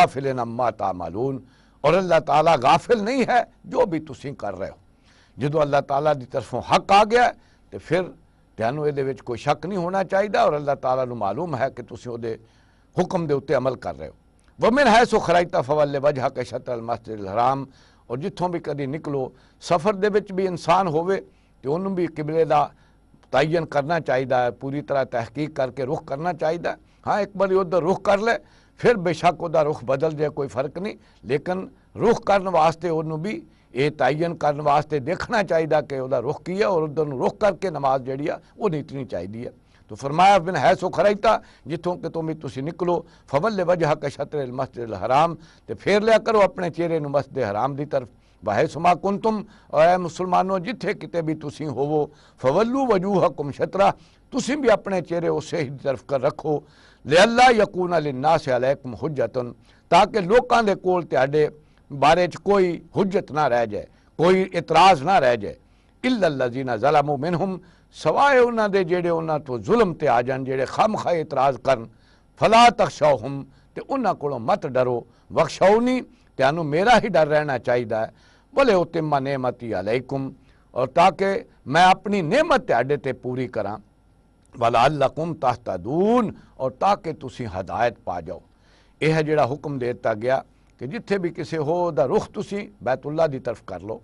بغافل عما تعملون، اور اللہ تعالیٰ غافل نہیں ہے جو بھی تسی کر رہے ہو۔ جدو اللہ تعالیٰ دی طرفوں حق آ گیا تو پھر تینوں یہ دے وچ کوئی شک نہیں ہونا چاہیے، اور اللہ تعالیٰ نو معلوم ہے کہ تسی دے حکم دے اتے عمل کر رہے ہو۔ وَمِنْ حَيْثُ خَرَجْتَ فَوَلِّ وَجْهَكَ شَطْرَ الْمَسْجِدِ الْحَرَامِ، اور جتھوں بھی کدی نکلو سفر دے وچ بھی انسان ہوئے تو انہوں بھی قبلے دا تعین کرنا چاہیے، پوری طرح تحقیق کر کے رخ کرنا چاہیے۔ ہاں ایک بار ادھر رخ کر لے پھر بے شک دا رخ بدل جائے کوئی فرق نہیں، لیکن رخ کرنے واسطے انہوں بھی یہ تعین کرنے واسطے دیکھنا چاہیے کہ وہ رخ کیا، اور ادھر رخ کر کے نماز جڑی ہے وہ نیتنی چاہیے۔ تو فرمایا بن حیث خرجتا، جتوں کہ تم تسی نکلو فول وجہک شطر المسجد الحرام، تو پھیر لیا کرو اپنے چہرے نو مسجد حرام دی طرف۔ وحیث ما کنتم، اور اے مسلمانوں جتھے کتے بھی تسی ہوو، فولو وجوہکم شطرہ، تسی بھی اپنے چہرے اسے ہی طرف کر رکھو، لئلا یکون للناس علیکم حجتن، تاکہ لوکاں دے کول تہاڈے بارے چ کوئی حجت نہ رہ جائے، کوئی اعتراض نہ رہ جائے، الا الذین ظلموا منہم، سوائے انہاں دے جڑے انہاں تو ظلم تے آ جان، جڑے خامخواہ اعتراض کرن، فلا تخشوہم، تے انہاں کولوں مت ڈرو، وخشونی، تانوں میرا ہی ڈر رہنا چاہیے، بولے اتم نعمتی علیکم، اور تاکہ میں اپنی نعمت تہاڈے تے پوری کراں، وَلَعَلَّكُمْ تَهْتَدُونَ، اور تاکہ تسی ہدایت پا جاؤ۔ یہ ہے جڑا حکم دیتا گیا کہ جتھے بھی کسی ہو دا رخ تسی بیت اللہ دی طرف کر لو،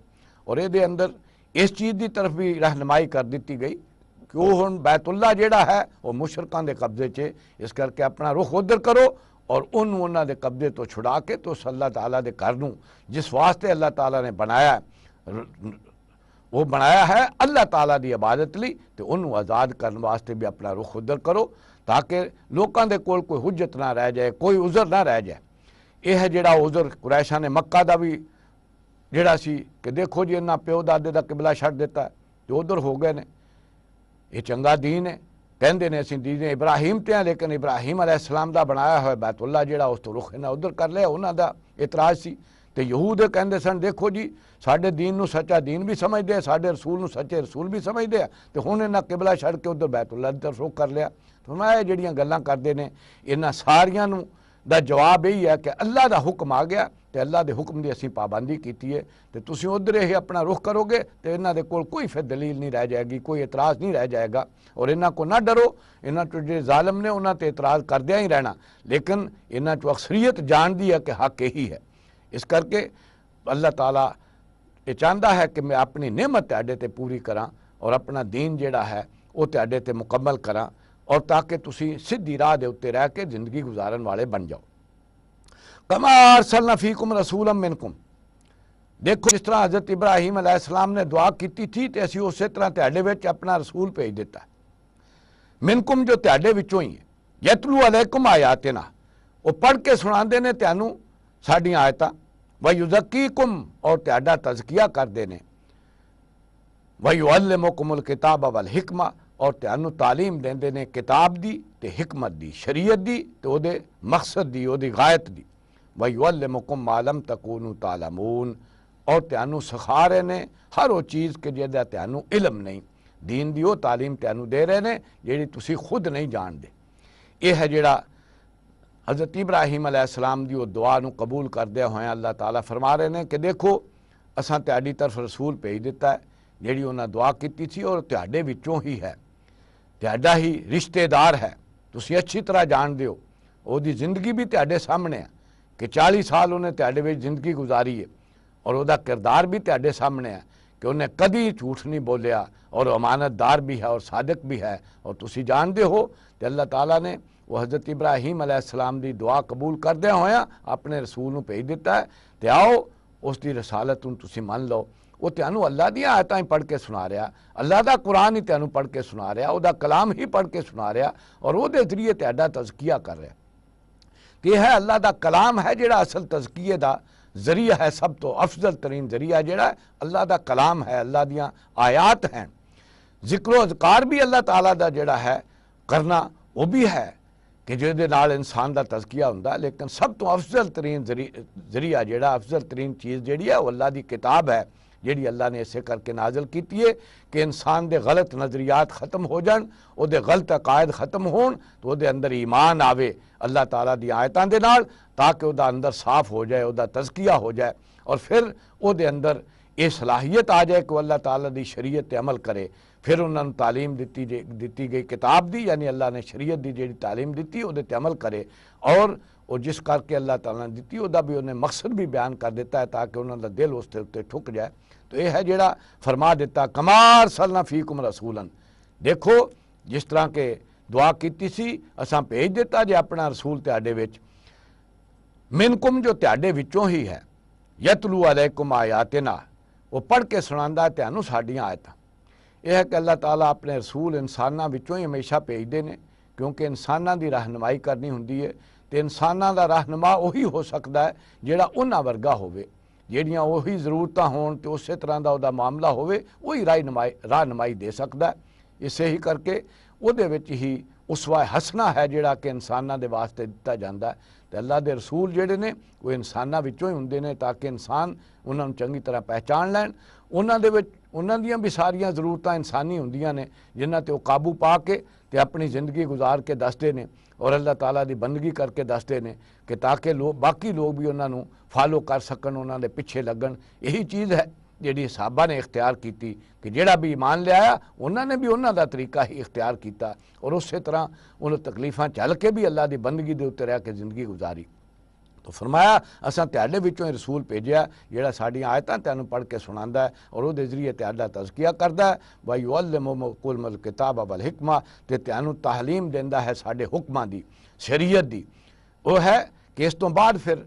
اور یہ دے اندر اس چیز دی طرف بھی رہنمائی کر دیتی گئی کہ وہ ہن بیت اللہ جڑا ہے وہ مشرکاں دے قبضے چے، اس کر کے اپنا رخ ادھر کرو، اور انہاں دے قبضے تو چھڑا کے تو اللہ تعالیٰ دے گھر نوں جس واسطے اللہ تعالیٰ نے بنایا ہے، وہ بنایا ہے اللہ تعالیٰ دی عبادت لی، تو انہوں آزاد کرنے واسطے بھی اپنا رخ ادھر کرو، تاکہ لوکاں دے کول کوئی حجت نہ رہ جائے، کوئی عذر نہ رہ جائے۔ یہ ہے جڑا عذر قریشاں نے مکہ دا بھی جڑا سی کہ دیکھو جی انہاں پیو دادے دا قبلہ چھڈ دیتا ہے جو ادھر ہو گئے نے، یہ چنگا دین ہے، کہندے نے اسی دین ابراہیم تے ہیں، لیکن ابراہیم علیہ السلام دا بنایا ہوئے بیت اللہ جڑا اس تو رخ انہاں ادھر کر لیا، انہاں دا اعتراض سی۔ تے یہود کہندے سن دیکھو جی ساڈے دین نو سچا دین بھی سمجھدے ہیں، ساڈے رسول نو سچے رسول بھی سمجھدے ہیں، تے ہن انہاں قبلہ چھڈ کے ادھر بیت اللہ دی طرف رخ کر لیا۔ تو یہ جڑیاں گلاں کردے نے انہاں ساریاں نو دا جواب یہی ہے کہ اللہ دا حکم آ گیا تے اللہ دے حکم دی اسی پابندی کیتی ہے، تے تسی ادھر ہی اپنا رخ کرو گے تے انہاں دے کول کوئی پھر دلیل نہیں رہ جائے گی، کوئی اعتراض نہیں رہ جائے گا، اور انہاں کو نہ ڈرو، انہاں تو جو ظالم نے انہاں تے اعتراض کردیا ہی رہنا، لیکن انہاں تو اکثریت جان دی ہے کہ حق یہی ہے۔ اس کر کے اللہ تعالیٰ یہ چاہتا ہے کہ میں اپنی نعمت تہاڈے تے پوری کراں، اور اپنا دین جڑا ہے وہ تہاڈے تے مکمل کراں، اور تاکہ تسی سدھی راہ دے اتے رہ کے زندگی گزارن والے بن جاؤ۔ کما ارسلنا فیکم رسولا منکم، دیکھو جس طرح حضرت ابراہیم علیہ السلام نے دعا کیتی تھی تے اسی اسی طرح تہاڈے وچ اپنا رسول بھیج دیتا ہے، منکم جو تہاڈے وچوں ہی ہے، یتلو علیکم آیاتنا، وہ پڑھ کے سناندے نے تانوں ساڈیاں آیتاں، وَيُزَكِّيكُمْ، اور تہاڈا تزکیہ کردے نے، وَيُعَلِّمُكُمُ الْكِتَابَ وَالْحِكْمَةَ، اور تانوں تعلیم دیندے نے کتاب دی تے حکمت دی، شریعت دی تے او دے مقصد دی، او دی غایت دی، وَيُعَلِّمُكُمْ مَا لَمْ تَكُونُوا تَعْلَمُونَ، اور تانوں سکھا رہے نے ہر وہ چیز کہ جہدا تانوں علم نہیں، دین دی وہ تعلیم تانوں دے رہے نے جیڑی تسی خود نہیں جان دے۔ یہ ہے جڑا حضرت ابراہیم علیہ السلام دی وہ دعا نو قبول کردے ہوئے اللہ تعالیٰ فرما رہے ہیں کہ دیکھو اساں تہاڈی طرف رسول بھیج دیتا ہے جیڑی انہاں دعا کیتی تھی، اور تہاڈے وچوں ہی ہے، تہاڈا ہی رشتہ دار ہے، تسی اچھی طرح جان دیو، او دی زندگی بھی تہاڈے سامنے ہے کہ 40 سال انہیں تہاڈے وچ زندگی گزاری ہے، اور او دا کردار بھی تہاڈے سامنے ہے کہ انہیں کدی جھوٹ نہیں بولیا، اور امانت دار بھی ہے اور صادق بھی ہے، اور تسی جان دے ہو کہ اللہ تعالیٰ نے وہ حضرت ابراہیم علیہ السلام دی دعا قبول کردے ہویا اپنے رسول نو بھیج دیتا ہے، تے آؤ اس دی رسالت نو تسی من لو، وہ تانوں اللہ دیاں آیتاں ہی پڑھ کے سنا رہا، اللہ دا قرآن ہی تانوں پڑھ کے سنا رہا، او دا کلام ہی پڑھ کے سنا رہا، اور او دے ذریعے تہاڈا تزکیہ کر رہا کہ یہ ہے اللہ دا کلام ہے جڑا اصل تزکیے دا ذریعہ ہے، سب تو افضل ترین ذریعہ جڑا ہے اللہ دا کلام ہے، اللہ دیاں آیات ہیں، ذکر و اذکار بھی اللہ تعالیٰ دا جڑا ہے کرنا وہ بھی ہے کہ جہدے نال انسان دا تزکیہ ہوندا، لیکن سب تو افضل ترین ذریعہ جڑا افضل ترین چیز جڑی ہے وہ اللہ دی کتاب ہے، جیڑی اللہ نے اسے کر کے نازل کیتی ہے کہ انسان دے غلط نظریات ختم ہو جان، او دے غلط عقائد ختم ہون، تو او دے اندر ایمان آوے اللہ تعالیٰ دی آیتاں دے نال، تاکہ او دا اندر صاف ہو جائے، او دا تزکیہ ہو جائے، اور پھر او دے اندر یہ صلاحیت آ جائے کہ وہ اللہ تعالیٰ دی شریعت تے عمل کرے۔ پھر انہوں نے تعلیم دیتی گئی کتاب دی، یعنی اللہ نے شریعت دی جیڑی تعلیم دیتی وہ تے عمل کرے، اور وہ جس کر کے اللہ تعالیٰ نے دیتی وہ بھی انہیں مقصد بھی بیان کر دیتا ہے تاکہ انہوں کا دل اس تے ٹھک جائے۔ تو یہ ہے جیڑا فرما دیتا کما ارسلنا فیکم رسولا، دیکھو جس طرح کہ دعا کیتی سی اساں بھیج دیتا جے اپنا رسول تہاڈے وچ، منکم جو تہاڈے وچوں ہی ہے، یتلو علیکم آیاتنا، وہ پڑھ کے سناندا ہے تانوں ساڈیاں آیتاں۔ یہ ہے کہ اللہ تعالیٰ اپنے رسول انساناں وچوں ہی ہمیشہ بھیجدے نے، کیونکہ انساناں دی رہنمائی کرنی ہوندی ہے، تے انساناں دا رہنما وہی ہو سکدا ہے جیڑا انہاں ورگا ہووے، جیڑیاں وہی ضرورتاں ہون تے اسی طرح دا دا معاملہ ہووے، وہی راہنمائی دے سکدا ہے۔ اسے ہی کر کے او دے وچ ہی اسوہ حسنہ ہے جیڑا کہ انساناں دے واسطے دتا جاندا ہے، تے اللہ دے رسول جیڑے نے وہ انساناں وچوں ہی ہوندے نے تاکہ انسان انہاں نوں چنگی طرح پہچان لین۔ انہاں دیاں بھی ساریاں ضرورتاں انسانی ہوندیاں نے جنہاں تے وہ قابو پا کے تے اپنی زندگی گزار کے دسدے نے، اور اللہ تعالیٰ دی بندگی کر کے دسدے نے کہ تاکہ باقی لوگ بھی انہاں نوں فالو کر سکن، انہاں دے پیچھے لگن۔ یہی چیز ہے جیڑی صحابہ نے اختیار کیتی کہ جیڑا بھی ایمان لے آیا انہاں نے بھی انہاں دا طریقہ ہی اختیار کیتا، اور اسی طرح انہوں تکلیفاں چل کے بھی اللہ دی بندگی دے اوتے رہ کے زندگی گزاری۔ تو فرمایا اساں تہاڈے وچوں ہی رسول بھیجیا جیڑا ساڈیاں آیتاں تانوں پڑھ کے سناندا ہے، اور او دے ذریعے تہاڈا تزکیہ کردا ہے، وَيُعَلِّمُكُمُ الْكِتَابَ وَالْحِکمَہ، تے تانوں تعلیم دیندا ہے ساڈے حکماں دی، شریعت دی۔ وہ ہے کہ اس تو بعد پھر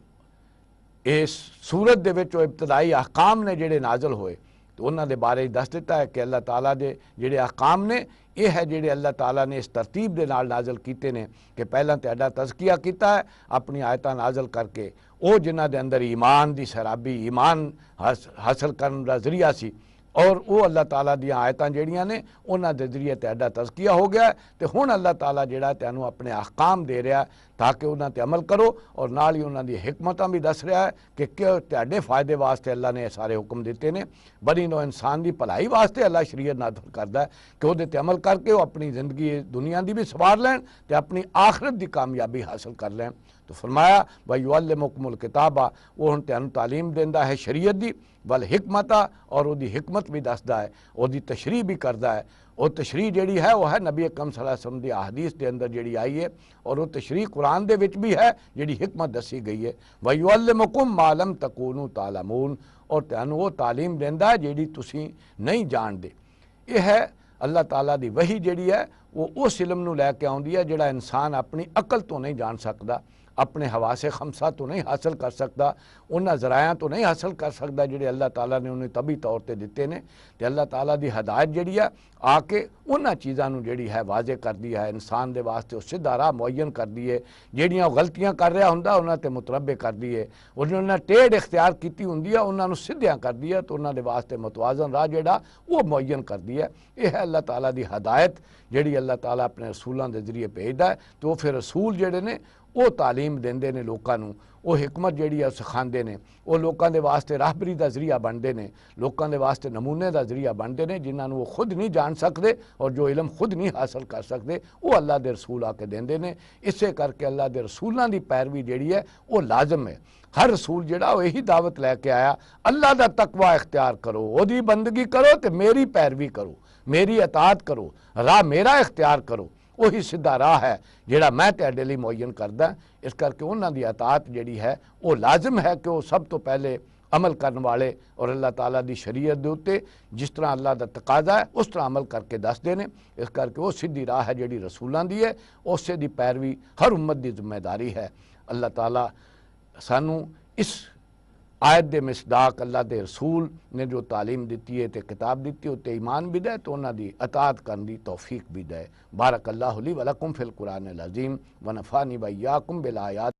اس سورت دے وچ ابتدائی احکام نے جڑے نازل ہوئے تو انہاں دے بارے دس دیتا ہے کہ اللہ تعالیٰ دے جڑے احکام نے یہ ہے جڑے اللہ تعالیٰ نے اس ترتیب دے نال نازل کیتے نے کہ پہلاں تہاڈا تزکیہ کیتا ہے اپنی آیتاں نازل کر کے، او جنہاں دے اندر ایمان دی سرابی، ایمان حاصل کرن دا ذریعہ سی، اور وہ اللہ تعالیٰ دیاں آیتاں جڑیاں نے انہاں دے ذریعے تہاڈا تزکیہ ہو گیا ہے، تے ہن اللہ تعالیٰ جڑا تینوں اپنے احکام دے رہا ہے تاکہ انہاں تے عمل کرو، اور نال ہی انہاں دی حکمتاں بھی دس رہا ہے کہ کیوں تہاڈے فائدے واسطے اللہ نے سارے حکم دیتے نے، بنی نو انسان دی بھلائی واسطے اللہ شریعت نازل کردا ہے کہ وہ تے عمل کر کے وہ اپنی زندگی دنیا دی بھی سوار لین تے اپنی آخرت دی کامیابی حاصل کر لین۔ تو فرمایا وَيُعَلِّمُكُمُ الْكِتَابَ، وہ ہن تینوں تعلیم دیندا ہے شریعت دی، والحکمت، اور وہ دی حکمت بھی دسدا ہے، وہ دی تشریح بھی کردا ہے۔ وہ تشریح جیڑی ہے وہ ہے نبی اکرم صلی اللہ علیہ وسلم دی احادیث دے اندر جیڑی آئی ہے، اور وہ تشریح قرآن دے وچ بھی ہے جیڑی حکمت دسی گئی ہے۔ وَيُعَلِّمُكُم مَّا لَمْ تَكُونُوا تَعْلَمُونَ، اور تینوں وہ تعلیم دیندا ہے جیڑی تسی نہیں جان دے۔ یہ ہے اللہ تعالیٰ دی وحی جیڑی ہے وہ اس علم نو لے کے آوندی ہے جیڑا انسان اپنی عقل تو نہیں جان سکدا، اپنے حواس خمسہ تو نہیں حاصل کر سکتا، انہاں ذرائع تو نہیں حاصل کر سکتا جڑے اللہ تعالیٰ نے انہیں طبی طور تے دیتے نے، تے اللہ تعالیٰ دی ہدایت جڑی ہے آ کے انہاں چیزاں نو جڑی ہے واضح کر دی ہے، انسان دے واسطے اس سیدھا راہ معین کر دی ہے، جڑیاں غلطیاں کر رہا ہوندا انہاں تے متربع کر دی ہے، اور جنہاں نے ٹیڑھ اختیار کیتی ہوندی ہے انہاں نو سیدھیاں کر دی ہے، تو انہاں دے واسطے متوازن راہ جڑا وہ معین کر دی ہے۔ یہ ہے اللہ تعالیٰ دی ہدایت جڑی اللہ تعالیٰ اپنے رسولاں دے ذریعے بھیجدا ہے، تو وہ پھر رسول جڑے نے وہ تعلیم دیندے نے لوکاں نوں، وہ حکمت جیڑی ہے سکھاندے نے، وہ لوکاں دے واسطے راہبری دا ذریعہ بنتے نے، لوکاں دے واسطے نمونے دا ذریعہ بنتے نے، جنہاں نوں وہ خود نہیں جان سکتے اور جو علم خود نہیں حاصل کر سکتے وہ اللہ دے رسول آ کے دیندے نے۔ اسے کر کے اللہ دے رسولاں دی پیروی جیڑی ہے وہ لازم ہے۔ ہر رسول جڑا وہ یہی دعوت لے کے آیا اللہ دا تقوی اختیار کرو، وہ دی بندگی کرو تے میری پیروی کرو، میری اطاعت کرو، راہ میرا اختیار کرو، وہی سیدھا راہ ہے جیڑا میں تہاڈے لئی معین کردا۔ اس کر کے انہاں دی اطاعت جیڑی ہے وہ لازم ہے کہ وہ سب تو پہلے عمل کرن والے اور اللہ تعالیٰ دی شریعت دے اوتے جس طرح اللہ دا تقاضا ہے اس طرح عمل کر کے دس دینے۔ اس کر کے وہ سیدھی راہ ہے جیڑی رسولاں دی ہے، اسے دی پیروی ہر امت دی ذمہ داری ہے۔ اللہ تعالیٰ سانوں اس آیت دے مصداق اللہ دے رسول نے جو تعلیم دیتی ہے تے کتاب دیتی ہے تے ایمان بھی دے تو انہاں دی اطاعت کرن دی توفیق بھی دے۔ بارک اللہ لی ولکم فی القرآن العظیم ونفعنی وایاکم بالآیات